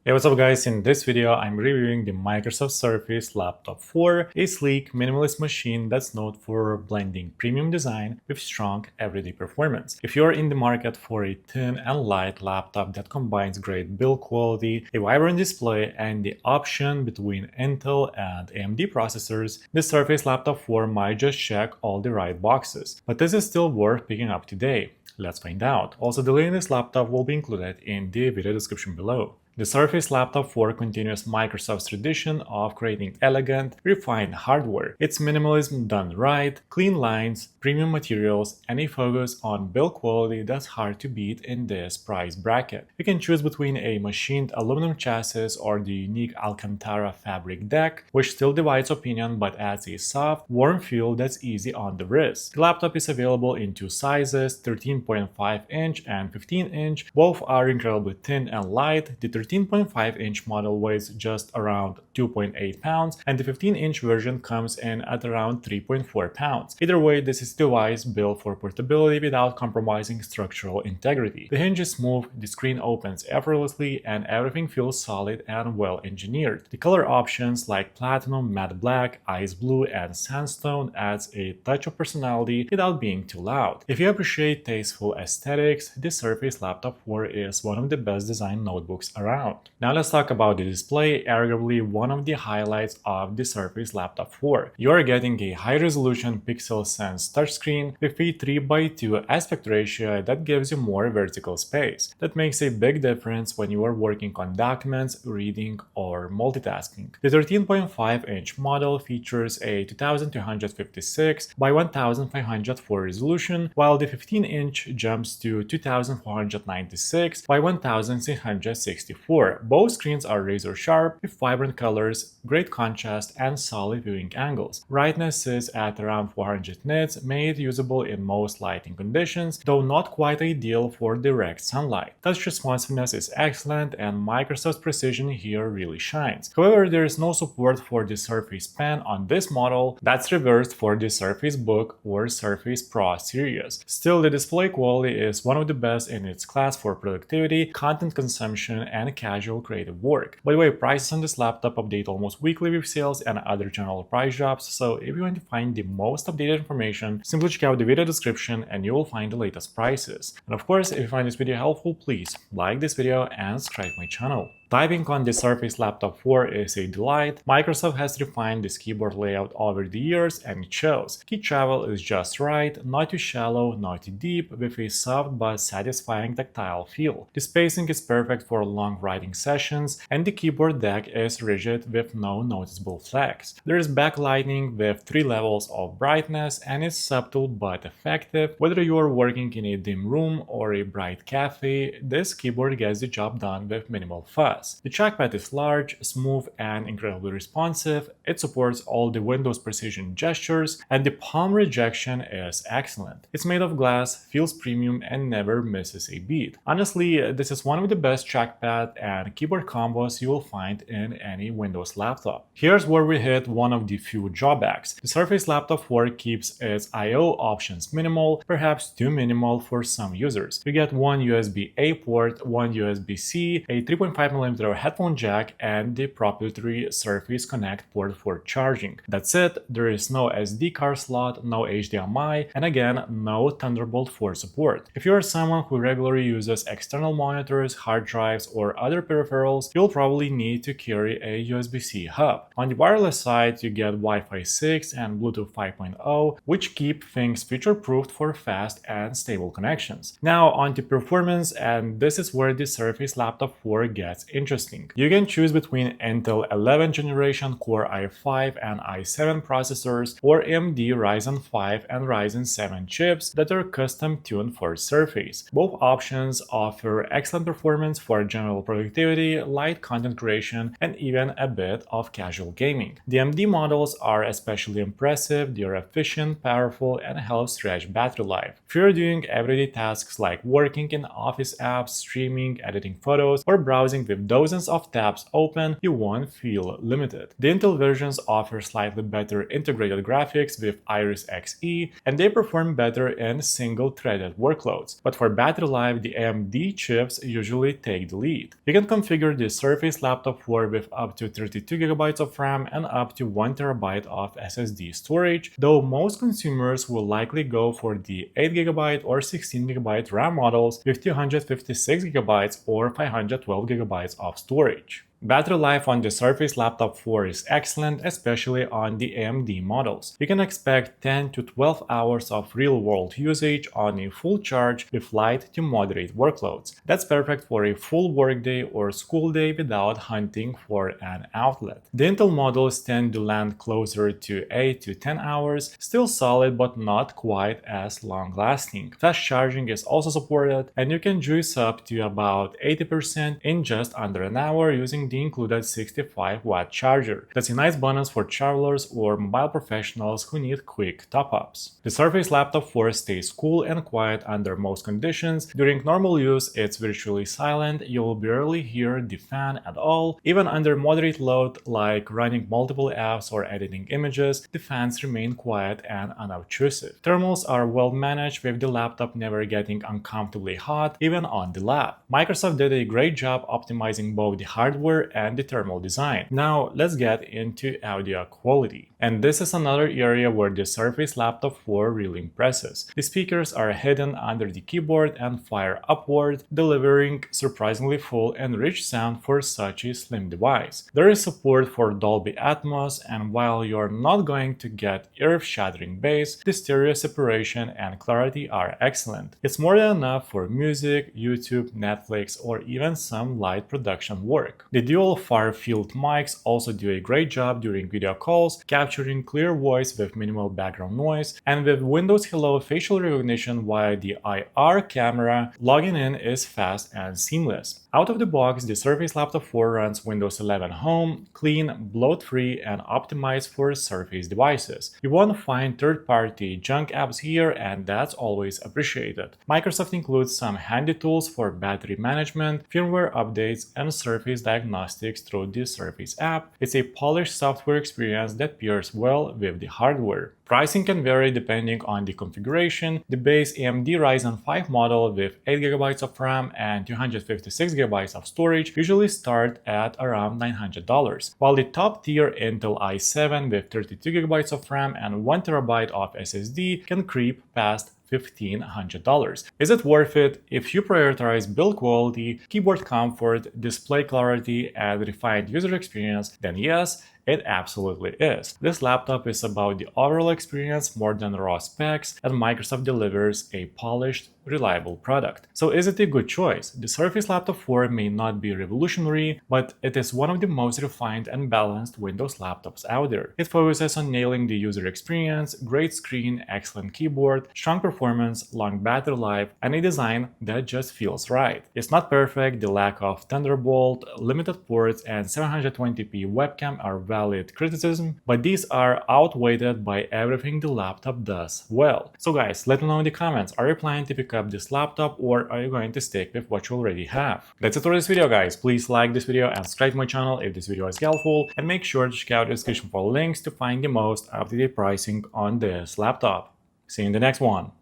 Hey, what's up guys? In this video, I'm reviewing the Microsoft Surface Laptop 4, a sleek, minimalist machine that's known for blending premium design with strong everyday performance. If you're in the market for a thin and light laptop that combines great build quality, a vibrant display, and the option between Intel and AMD processors, the Surface Laptop 4 might just check all the right boxes. But is it still worth picking up today? Let's find out. Also, the link to this laptop will be included in the video description below. The Surface Laptop 4 continues Microsoft's tradition of creating elegant, refined hardware. It's minimalism done right, clean lines, premium materials, and a focus on build quality that's hard to beat in this price bracket. You can choose between a machined aluminum chassis or the unique Alcantara fabric deck, which still divides opinion but adds a soft, warm feel that's easy on the wrist. The laptop is available in two sizes, 13.5-inch and 15-inch. Both are incredibly thin and light. The 13.5-inch model weighs just around 2.8 pounds, and the 15-inch version comes in at around 3.4 pounds. Either way, this is a device built for portability without compromising structural integrity. The hinge is smooth, the screen opens effortlessly, and everything feels solid and well engineered. The color options like platinum, matte black, ice blue, and sandstone adds a touch of personality without being too loud. If you appreciate tasteful aesthetics, the Surface Laptop 4 is one of the best designed notebooks around. Now let's talk about the display, arguably one of the highlights of the Surface Laptop 4. You are getting a high-resolution pixel-sense touchscreen with a 3:2 aspect ratio that gives you more vertical space. That makes a big difference when you are working on documents, reading, or multitasking. The 13.5-inch model features a 2256 by 1504 resolution, while the 15-inch jumps to 2496 by 1664. Both screens are razor sharp with vibrant colors, great contrast, and solid viewing angles. Brightness is at around 400 nits, made it usable in most lighting conditions, though not quite ideal for direct sunlight. Touch responsiveness is excellent, and Microsoft's precision here really shines. However, there is no support for the Surface Pen on this model. That's reversed for the Surface Book or Surface Pro series. Still, the display quality is one of the best in its class for productivity, content consumption, and casual creative work. By the way, prices on this laptop update almost weekly with sales and other general price drops, so if you want to find the most updated information, simply check out the video description and you will find the latest prices. And of course, if you find this video helpful, please like this video and subscribe my channel. Typing on the Surface Laptop 4 is a delight. Microsoft has refined this keyboard layout over the years and it shows. Key travel is just right, not too shallow, not too deep, with a soft but satisfying tactile feel. The spacing is perfect for long writing sessions, and the keyboard deck is rigid with no noticeable flex. There is backlighting with 3 levels of brightness and is subtle but effective. Whether you are working in a dim room or a bright cafe, this keyboard gets the job done with minimal fuss. The trackpad is large, smooth, and incredibly responsive. It supports all the Windows precision gestures, and the palm rejection is excellent. It's made of glass, feels premium, and never misses a beat. Honestly, this is one of the best trackpad and keyboard combos you will find in any Windows laptop. Here's where we hit one of the few drawbacks. The Surface Laptop 4 keeps its I/O options minimal, perhaps too minimal for some users. You get one USB-A port, one USB-C, a 3.5mm headphone jack, and the proprietary Surface Connect port for charging. That's it. There is no SD card slot, no HDMI, and again, no Thunderbolt 4 support. If you are someone who regularly uses external monitors, hard drives, or other peripherals, you'll probably need to carry a USB-C hub. On the wireless side, you get Wi-Fi 6 and Bluetooth 5.0, which keep things future-proofed for fast and stable connections. Now on to performance, and this is where the Surface Laptop 4 gets interesting. You can choose between Intel 11th generation Core i5 and i7 processors or AMD Ryzen 5 and Ryzen 7 chips that are custom tuned for Surface. Both options offer excellent performance for general productivity, light content creation, and even a bit of casual gaming. The AMD models are especially impressive. They are efficient, powerful, and help stretch battery life. If you're doing everyday tasks like working in Office apps, streaming, editing photos, or browsing with dozens of tabs open, you won't feel limited. The Intel versions offer slightly better integrated graphics with Iris Xe, and they perform better in single-threaded workloads. But for battery life, the AMD chips usually take the lead. You can configure the Surface Laptop 4 with up to 32GB of RAM and up to 1TB of SSD storage, though most consumers will likely go for the 8GB or 16GB RAM models with 256GB or 512GB of storage. Battery life on the Surface Laptop 4 is excellent, especially on the AMD models. You can expect 10 to 12 hours of real-world usage on a full charge with light to moderate workloads. That's perfect for a full workday or school day without hunting for an outlet. The Intel models tend to land closer to 8 to 10 hours, still solid but not quite as long-lasting. Fast charging is also supported, and you can juice up to about 80% in just under an hour using the included 65-watt charger. That's a nice bonus for travelers or mobile professionals who need quick top-ups. The Surface Laptop 4 stays cool and quiet under most conditions. During normal use, it's virtually silent, you'll barely hear the fan at all. Even under moderate load, like running multiple apps or editing images, the fans remain quiet and unobtrusive. Thermals are well managed, with the laptop never getting uncomfortably hot, even on the lap. Microsoft did a great job optimizing both the hardware and the thermal design. Now let's get into audio quality. And this is another area where the Surface Laptop 4 really impresses. The speakers are hidden under the keyboard and fire upward, delivering surprisingly full and rich sound for such a slim device. There is support for Dolby Atmos, and while you're not going to get earth-shattering bass, the stereo separation and clarity are excellent. It's more than enough for music, YouTube, Netflix, or even some light production work. The dual far-field mics also do a great job during video calls, capturing clear voice with minimal background noise, and with Windows Hello facial recognition via the IR camera, logging in is fast and seamless. Out of the box, the Surface Laptop 4 runs Windows 11 Home, clean, bloat-free, and optimized for Surface devices. You won't find third-party junk apps here, and that's always appreciated. Microsoft includes some handy tools for battery management, firmware updates, and Surface diagnostics through the Surface app. It's a polished software experience that pairs well with the hardware. Pricing can vary depending on the configuration. The base AMD Ryzen 5 model with 8GB of RAM and 256GB of storage usually start at around $900, while the top-tier Intel i7 with 32GB of RAM and 1TB of SSD can creep past $1,500. Is it worth it? If you prioritize build quality, keyboard comfort, display clarity, and refined user experience, then yes, it absolutely is. This laptop is about the overall experience more than raw specs, and Microsoft delivers a polished, reliable product. So is it a good choice? The Surface Laptop 4 may not be revolutionary, but it is one of the most refined and balanced Windows laptops out there. It focuses on nailing the user experience, great screen, excellent keyboard, strong performance, long battery life, and a design that just feels right. It's not perfect, the lack of Thunderbolt, limited ports, and 720p webcam are valid criticism, but these are outweighed by everything the laptop does well. So guys, let me know in the comments, are you planning to pick up this laptop, or are you going to stick with what you already have? That's it for this video, guys. Please like this video and subscribe to my channel if this video is helpful, and make sure to check out the description for links to find the most up-to-date pricing on this laptop. See you in the next one.